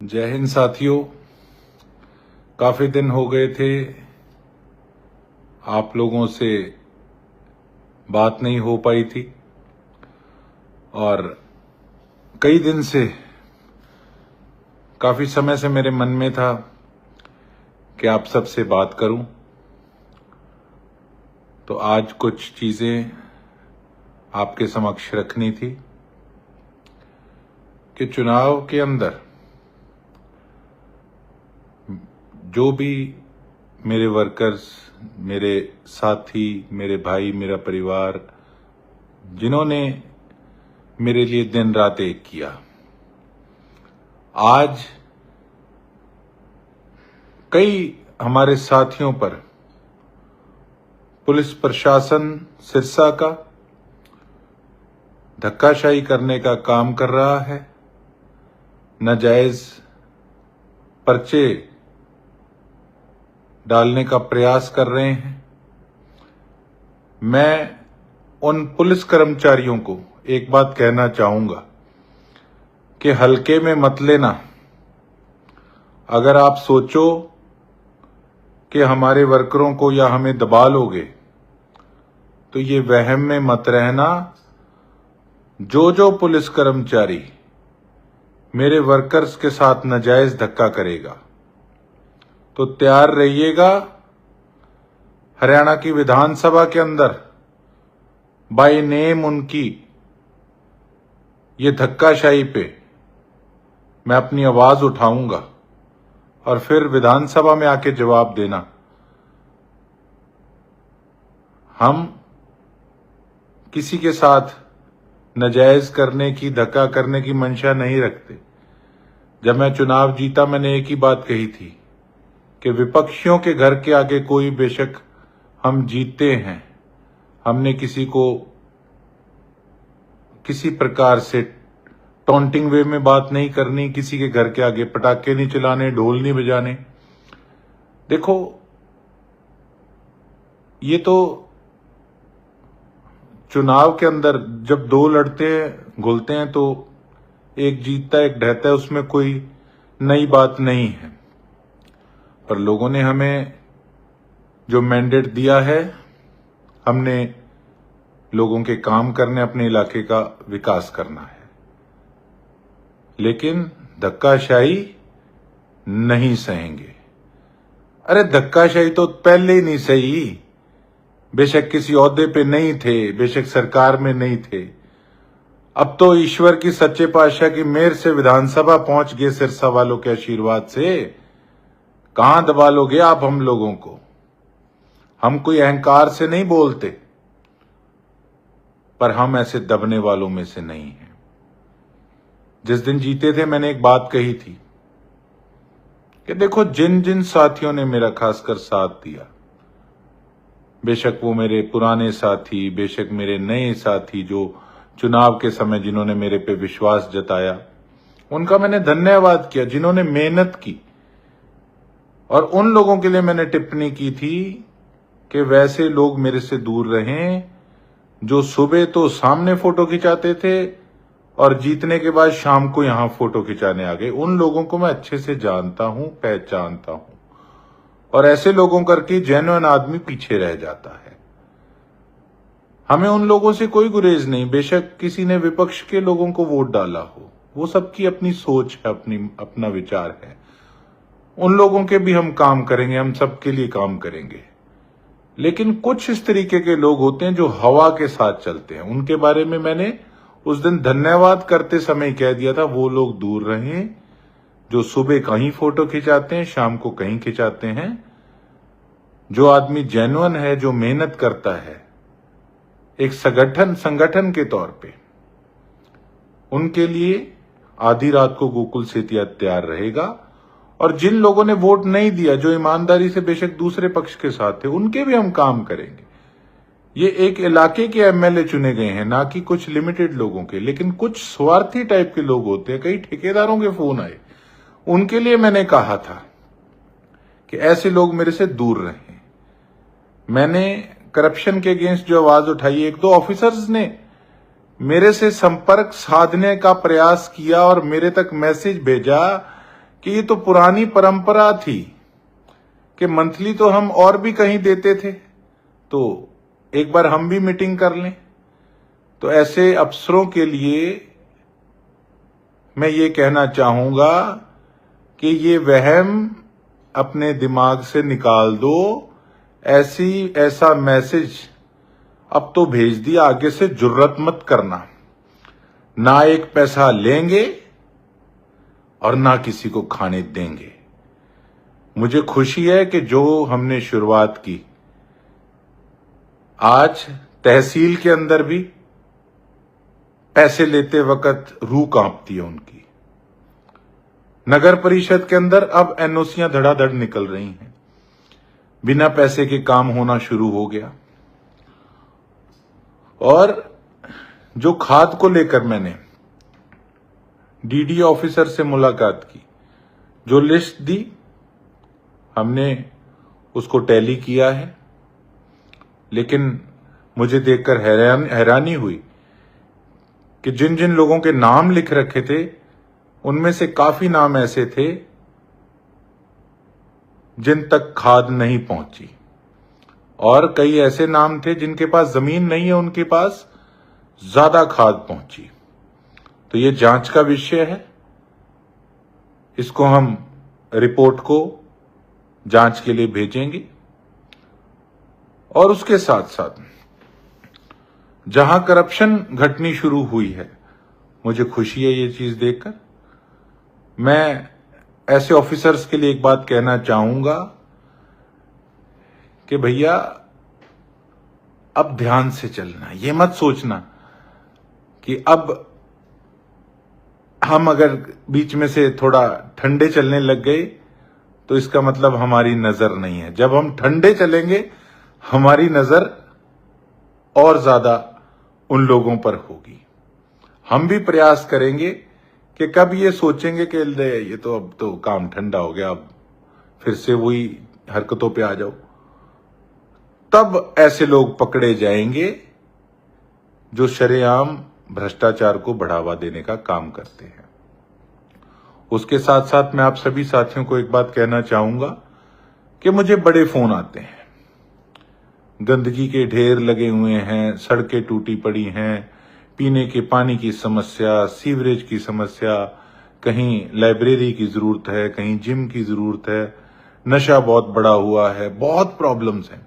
जय हिंद साथियों। काफी दिन हो गए थे, आप लोगों से बात नहीं हो पाई थी और कई दिन से काफी समय से मेरे मन में था कि आप सबसे बात करूं। तो आज कुछ चीजें आपके समक्ष रखनी थी कि चुनाव के अंदर जो भी मेरे वर्कर्स, मेरे साथी, मेरे भाई, मेरा परिवार, जिन्होंने मेरे लिए दिन रात एक किया, आज कई हमारे साथियों पर पुलिस प्रशासन सिरसा का धक्काशाही करने का काम कर रहा है, नाजायज पर्चे डालने का प्रयास कर रहे हैं। मैं उन पुलिस कर्मचारियों को एक बात कहना चाहूंगा कि हल्के में मत लेना। अगर आप सोचो कि हमारे वर्करों को या हमें दबा लोगे तो ये वहम में मत रहना। जो पुलिस कर्मचारी मेरे वर्कर्स के साथ नाजायज धक्का करेगा तो तैयार रहिएगा, हरियाणा की विधानसभा के अंदर बाय नेम उनकी ये धक्काशाही पे मैं अपनी आवाज उठाऊंगा और फिर विधानसभा में आके जवाब देना। हम किसी के साथ नाजायज करने की, धक्का करने की मंशा नहीं रखते। जब मैं चुनाव जीता, मैंने एक ही बात कही थी कि विपक्षियों के घर के आगे कोई, बेशक हम जीतते हैं, हमने किसी को किसी प्रकार से टॉन्टिंग वे में बात नहीं करनी, किसी के घर के आगे पटाखे नहीं चलाने, ढोल नहीं बजाने। देखो, ये तो चुनाव के अंदर जब दो लड़ते हैं, घुलते हैं, तो एक जीतता है, एक ढहता है, उसमें कोई नई बात नहीं है। पर लोगों ने हमें जो मैंडेट दिया है, हमने लोगों के काम करने, अपने इलाके का विकास करना है, लेकिन धक्काशाही नहीं सहेंगे। अरे धक्काशाही तो पहले ही नहीं सही, बेशक किसी ओहदे पे नहीं थे, बेशक सरकार में नहीं थे। अब तो ईश्वर की, सच्चे पातशाह की मेहर से विधानसभा पहुंच गए सिरसा वालों के आशीर्वाद से। कहां दबा लोगे आप हम लोगों को? हम कोई अहंकार से नहीं बोलते, पर हम ऐसे दबने वालों में से नहीं हैं। जिस दिन जीते थे, मैंने एक बात कही थी कि देखो, जिन जिन साथियों ने मेरा खासकर साथ दिया, बेशक वो मेरे पुराने साथी, बेशक मेरे नए साथी, जो चुनाव के समय जिन्होंने मेरे पे विश्वास जताया, उनका मैंने धन्यवाद किया, जिन्होंने मेहनत की। और उन लोगों के लिए मैंने टिप्पणी की थी कि वैसे लोग मेरे से दूर रहें जो सुबह तो सामने फोटो खिंचाते थे और जीतने के बाद शाम को यहां फोटो खिंचाने आ गए। उन लोगों को मैं अच्छे से जानता हूं, पहचानता हूं, और ऐसे लोगों करके जेन्युइन आदमी पीछे रह जाता है। हमें उन लोगों से कोई गुरेज नहीं, बेशक किसी ने विपक्ष के लोगों को वोट डाला हो, वो सबकी अपनी सोच है, अपना विचार है। उन लोगों के भी हम काम करेंगे, हम सबके लिए काम करेंगे। लेकिन कुछ इस तरीके के लोग होते हैं जो हवा के साथ चलते हैं। उनके बारे में मैंने उस दिन धन्यवाद करते समय कह दिया था, वो लोग दूर रहें जो सुबह कहीं फोटो खिंचाते हैं, शाम को कहीं खिंचाते हैं। जो आदमी जेन्युइन है, जो मेहनत करता है एक संगठन के तौर पे, उनके लिए आधी रात को गोकुल सेतिया तैयार रहेगा। और जिन लोगों ने वोट नहीं दिया, जो ईमानदारी से बेशक दूसरे पक्ष के साथ थे, उनके भी हम काम करेंगे। ये एक इलाके के एमएलए चुने गए हैं, ना कि कुछ लिमिटेड लोगों के। लेकिन कुछ स्वार्थी टाइप के लोग होते हैं, कई ठेकेदारों के फोन आए, उनके लिए मैंने कहा था कि ऐसे लोग मेरे से दूर रहें। मैंने करप्शन के अगेंस्ट जो आवाज उठाई, एक दो ऑफिसर्स ने मेरे से संपर्क साधने का प्रयास किया और मेरे तक मैसेज भेजा कि ये तो पुरानी परंपरा थी कि मंथली तो हम और भी कहीं देते थे, तो एक बार हम भी मीटिंग कर लें। तो ऐसे अफसरों के लिए मैं ये कहना चाहूंगा कि ये वहम अपने दिमाग से निकाल दो। ऐसा मैसेज अब तो भेज दिया, आगे से जुर्रत मत करना। ना एक पैसा लेंगे और ना किसी को खाने देंगे। मुझे खुशी है कि जो हमने शुरुआत की, आज तहसील के अंदर भी पैसे लेते वक्त रूह कांपती है उनकी। नगर परिषद के अंदर अब एनओसियां धड़ाधड़ निकल रही हैं, बिना पैसे के काम होना शुरू हो गया। और जो खाद को लेकर मैंने डीडी ऑफिसर से मुलाकात की, जो लिस्ट दी हमने उसको टैली किया है, लेकिन मुझे देखकर हैरानी हुई कि जिन जिन लोगों के नाम लिख रखे थे उनमें से काफी नाम ऐसे थे जिन तक खाद नहीं पहुंची, और कई ऐसे नाम थे जिनके पास जमीन नहीं है, उनके पास ज्यादा खाद पहुंची। तो ये जांच का विषय है। इसको हम रिपोर्ट को जांच के लिए भेजेंगे। और उसके साथ साथ जहां करप्शन घटनी शुरू हुई है, मुझे खुशी है ये चीज देखकर। मैं ऐसे ऑफिसर्स के लिए एक बात कहना चाहूंगा कि भैया अब ध्यान से चलना। ये मत सोचना कि अब हम अगर बीच में से थोड़ा ठंडे चलने लग गए तो इसका मतलब हमारी नजर नहीं है। जब हम ठंडे चलेंगे हमारी नजर और ज्यादा उन लोगों पर होगी। हम भी प्रयास करेंगे कि कब ये सोचेंगे कि ये तो अब तो काम ठंडा हो गया, अब फिर से वही हरकतों पे आ जाओ, तब ऐसे लोग पकड़े जाएंगे जो शरेआम भ्रष्टाचार को बढ़ावा देने का काम करते हैं। उसके साथ साथ मैं आप सभी साथियों को एक बात कहना चाहूंगा कि मुझे बड़े फोन आते हैं, गंदगी के ढेर लगे हुए हैं, सड़कें टूटी पड़ी हैं, पीने के पानी की समस्या, सीवरेज की समस्या, कहीं लाइब्रेरी की जरूरत है, कहीं जिम की जरूरत है, नशा बहुत बढ़ा हुआ है, बहुत प्रॉब्लम्स हैं।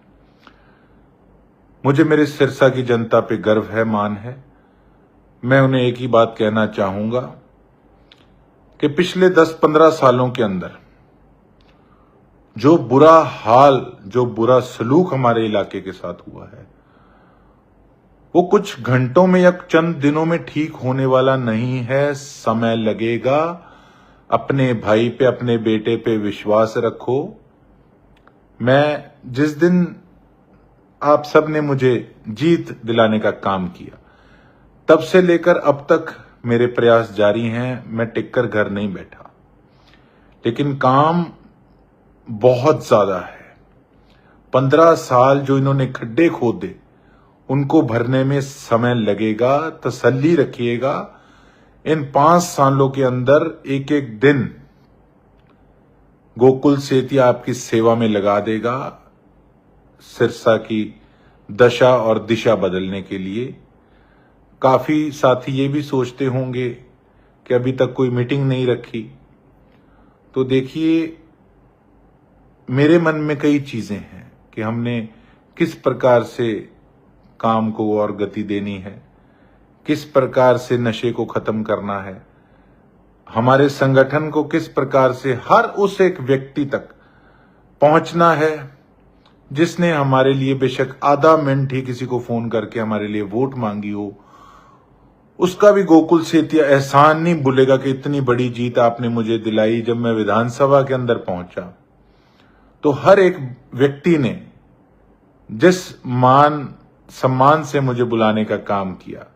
मुझे मेरे सिरसा की जनता पे गर्व है, मान है। मैं उन्हें एक ही बात कहना चाहूंगा कि पिछले 10-15 सालों के अंदर जो बुरा हाल, जो बुरा सलूक हमारे इलाके के साथ हुआ है, वो कुछ घंटों में या चंद दिनों में ठीक होने वाला नहीं है। समय लगेगा। अपने भाई पे, अपने बेटे पे विश्वास रखो। मैं जिस दिन आप सब ने मुझे जीत दिलाने का काम किया, तब से लेकर अब तक मेरे प्रयास जारी हैं। मैं टिककर घर नहीं बैठा, लेकिन काम बहुत ज्यादा है। 15 साल जो इन्होंने खड्डे खोदे, उनको भरने में समय लगेगा। तसल्ली रखिएगा, इन 5 सालों के अंदर एक एक दिन गोकुल सेतिया आपकी सेवा में लगा देगा, सिरसा की दशा और दिशा बदलने के लिए। काफी साथी ये भी सोचते होंगे कि अभी तक कोई मीटिंग नहीं रखी, तो देखिए मेरे मन में कई चीजें हैं कि हमने किस प्रकार से काम को और गति देनी है, किस प्रकार से नशे को खत्म करना है, हमारे संगठन को किस प्रकार से हर उस एक व्यक्ति तक पहुंचना है जिसने हमारे लिए बेशक आधा मिनट ही किसी को फोन करके हमारे लिए वोट मांगी हो। उसका भी गोकुल सेतिया एहसान नहीं भूलेगा कि इतनी बड़ी जीत आपने मुझे दिलाई। जब मैं विधानसभा के अंदर पहुंचा तो हर एक व्यक्ति ने जिस मान सम्मान से मुझे बुलाने का काम किया,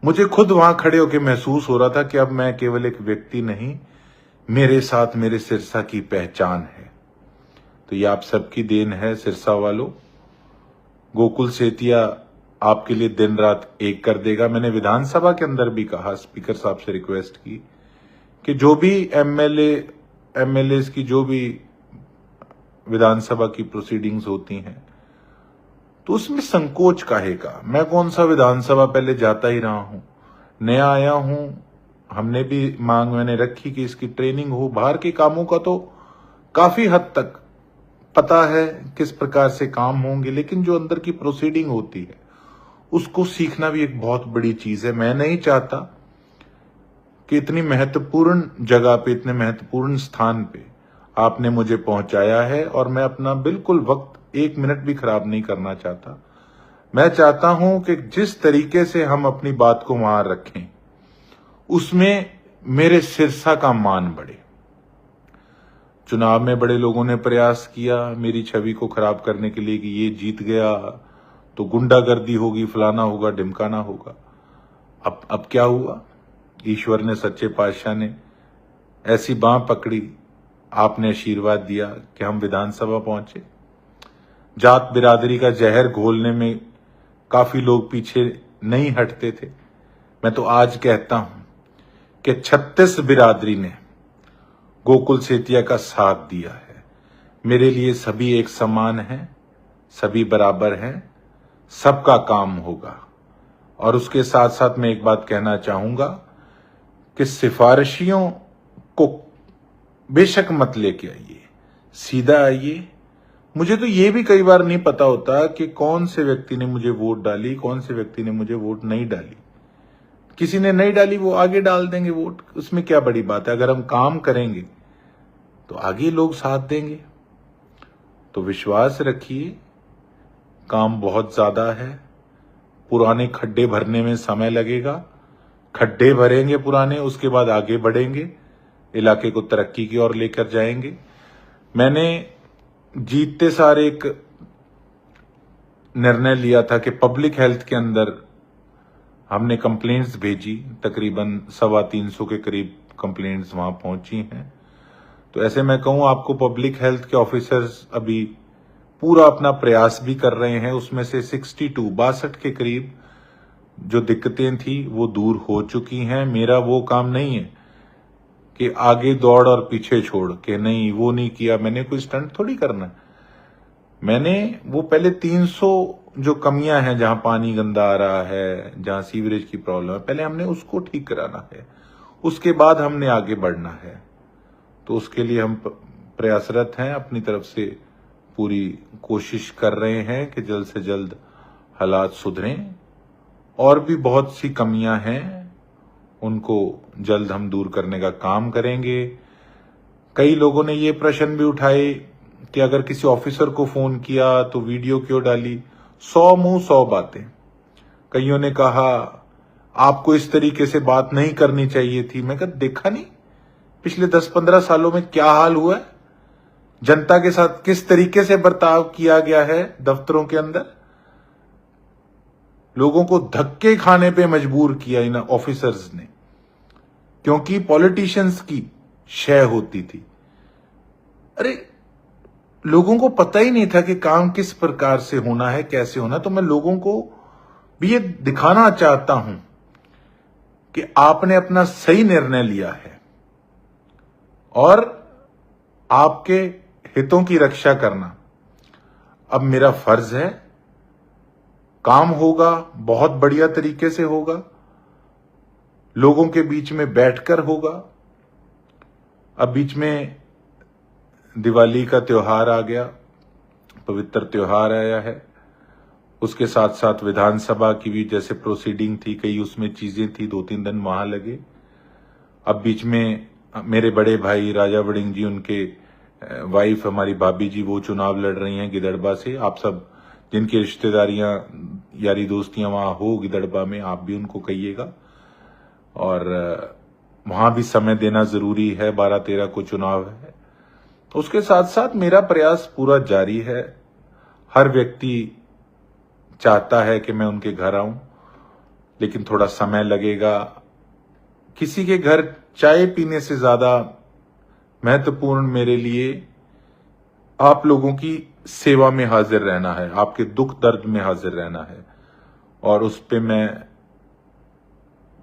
मुझे खुद वहां खड़े होकर महसूस हो रहा था कि अब मैं केवल एक व्यक्ति नहीं, मेरे साथ मेरे सिरसा की पहचान है। तो ये आप सबकी देन है सिरसा वालों। गोकुल सेतिया आपके लिए दिन रात एक कर देगा। मैंने विधानसभा के अंदर भी कहा, स्पीकर साहब से रिक्वेस्ट की कि जो भी एमएलए एमएलएस की जो भी विधानसभा की प्रोसीडिंग्स होती हैं, तो उसमें संकोच काहे का। मैं कौन सा विधानसभा पहले जाता ही रहा हूं, नया आया हूं। हमने भी मांग मैंने रखी कि इसकी ट्रेनिंग हो। बाहर के कामों का तो काफी हद तक पता है किस प्रकार से काम होंगे, लेकिन जो अंदर की प्रोसीडिंग होती है उसको सीखना भी एक बहुत बड़ी चीज है। मैं नहीं चाहता कि इतनी महत्वपूर्ण जगह पे, इतने महत्वपूर्ण स्थान पे आपने मुझे पहुंचाया है और मैं अपना बिल्कुल वक्त 1 मिनट भी खराब नहीं करना चाहता। मैं चाहता हूं कि जिस तरीके से हम अपनी बात को वहां रखें उसमें मेरे सिरसा का मान बढ़े। चुनाव में बड़े लोगों ने प्रयास किया मेरी छवि को खराब करने के लिए कि ये जीत गया तो गुंडागर्दी होगी, फलाना होगा, ढिमकाना होगा। अब क्या हुआ? ईश्वर ने, सच्चे पातशाह ने ऐसी बांह पकड़ी, आपने आशीर्वाद दिया कि हम विधानसभा पहुंचे। जात बिरादरी का जहर घोलने में काफी लोग पीछे नहीं हटते थे। मैं तो आज कहता हूं कि 36 बिरादरी ने गोकुल सेतिया का साथ दिया है। मेरे लिए सभी एक समान हैं, सभी बराबर हैं, सबका काम होगा। और उसके साथ साथ मैं एक बात कहना चाहूंगा कि सिफारिशियों को बेशक मत लेके आइए, सीधा आइए। मुझे तो ये भी कई बार नहीं पता होता कि कौन से व्यक्ति ने मुझे वोट डाली, कौन से व्यक्ति ने मुझे वोट नहीं डाली। किसी ने नहीं डाली, वो आगे डाल देंगे वोट, उसमें क्या बड़ी बात है। अगर हम काम करेंगे तो आगे लोग साथ देंगे। तो विश्वास रखिए, काम बहुत ज्यादा है। पुराने खड्डे भरने में समय लगेगा, खड्डे भरेंगे पुराने, उसके बाद आगे बढ़ेंगे, इलाके को तरक्की की ओर लेकर जाएंगे। मैंने जीतते सारे एक निर्णय लिया था कि पब्लिक हेल्थ के अंदर हमने कंप्लेंट्स भेजी, तकरीबन 325 के करीब कंप्लेंट्स वहां पहुंची हैं। तो ऐसे मैं कहूं, आपको पब्लिक हेल्थ के ऑफिसर्स अभी पूरा अपना प्रयास भी कर रहे हैं। उसमें से 62 के करीब जो दिक्कतें थी वो दूर हो चुकी हैं। मेरा वो काम नहीं है कि आगे दौड़ और पीछे छोड़ के, नहीं वो नहीं किया मैंने, कोई स्टंट थोड़ी करना। मैंने वो पहले 300 जो कमियां हैं, जहां पानी गंदा आ रहा है, जहां सीवरेज की प्रॉब्लम है, पहले हमने उसको ठीक कराना है, उसके बाद हमने आगे बढ़ना है। तो उसके लिए हम प्रयासरत हैं, अपनी तरफ से पूरी कोशिश कर रहे हैं कि जल्द से जल्द हालात सुधरें। और भी बहुत सी कमियां हैं, उनको जल्द हम दूर करने का काम करेंगे। कई लोगों ने ये प्रश्न भी उठाए कि अगर किसी ऑफिसर को फोन किया तो वीडियो क्यों डाली। 100 मुंह 100 बातें। कईयों ने कहा आपको इस तरीके से बात नहीं करनी चाहिए थी। मैं कहा देखा नहीं पिछले 10-15 सालों में क्या हाल हुआ है, जनता के साथ किस तरीके से बर्ताव किया गया है। दफ्तरों के अंदर लोगों को धक्के खाने पे मजबूर किया इन ऑफिसर्स ने, क्योंकि पॉलिटिशियंस की शय होती थी। अरे लोगों को पता ही नहीं था कि काम किस प्रकार से होना है, कैसे होना। तो मैं लोगों को भी ये दिखाना चाहता हूं कि आपने अपना सही निर्णय लिया है और आपके हितों की रक्षा करना अब मेरा फर्ज है। काम होगा, बहुत बढ़िया तरीके से होगा, लोगों के बीच में बैठकर होगा। अब बीच में दिवाली का त्योहार आ गया, पवित्र त्योहार आया है। उसके साथ साथ विधानसभा की भी जैसे प्रोसीडिंग थी, कई उसमें चीजें थी, 2-3 दिन वहां लगे। अब बीच में मेरे बड़े भाई राजा वड़िंग जी, उनके वाइफ हमारी भाभी जी, वो चुनाव लड़ रही हैं गिदड़बा से। आप सब जिनकी रिश्तेदारियां, यारी दोस्तियां वहां हो गिदड़बा में, आप भी उनको कहिएगा। और वहां भी समय देना जरूरी है, 12-13 को चुनाव है। उसके साथ साथ मेरा प्रयास पूरा जारी है। हर व्यक्ति चाहता है कि मैं उनके घर आऊं, लेकिन थोड़ा समय लगेगा। किसी के घर चाय पीने से ज्यादा महत्वपूर्ण मेरे लिए आप लोगों की सेवा में हाजिर रहना है, आपके दुख दर्द में हाजिर रहना है। और उस पे मैं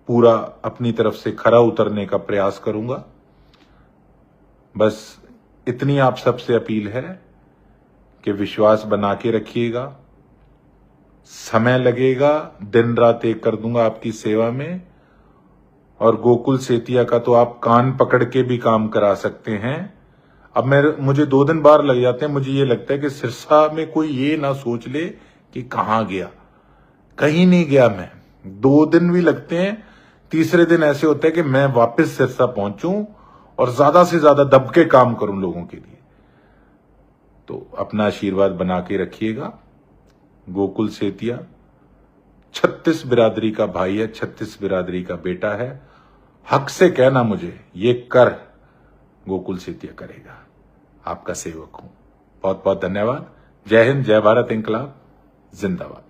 पूरा अपनी तरफ से खरा उतरने का प्रयास करूंगा। बस इतनी आप सबसे अपील है कि विश्वास बना के रखिएगा। समय लगेगा, दिन रात एक कर दूंगा आपकी सेवा में। और गोकुल सेतिया का तो आप कान पकड़ के भी काम करा सकते हैं। अब मुझे 2 दिन बाहर लग जाते हैं। मुझे ये लगता है कि सिरसा में कोई ये ना सोच ले कि कहां गया। कहीं नहीं गया मैं। 2 दिन भी लगते हैं, तीसरे दिन ऐसे होता है कि मैं वापस सिरसा पहुंचूं और ज्यादा से ज्यादा दब के काम करूं लोगों के लिए। तो अपना आशीर्वाद बना के रखिएगा। गोकुल सेतिया 36 बिरादरी का भाई है, 36 बिरादरी का बेटा है। हक से कहना मुझे ये कर, गोकुल सेतिया करेगा। आपका सेवक हूं। बहुत बहुत धन्यवाद। जय हिंद, जय भारत, इंकलाब जिंदाबाद।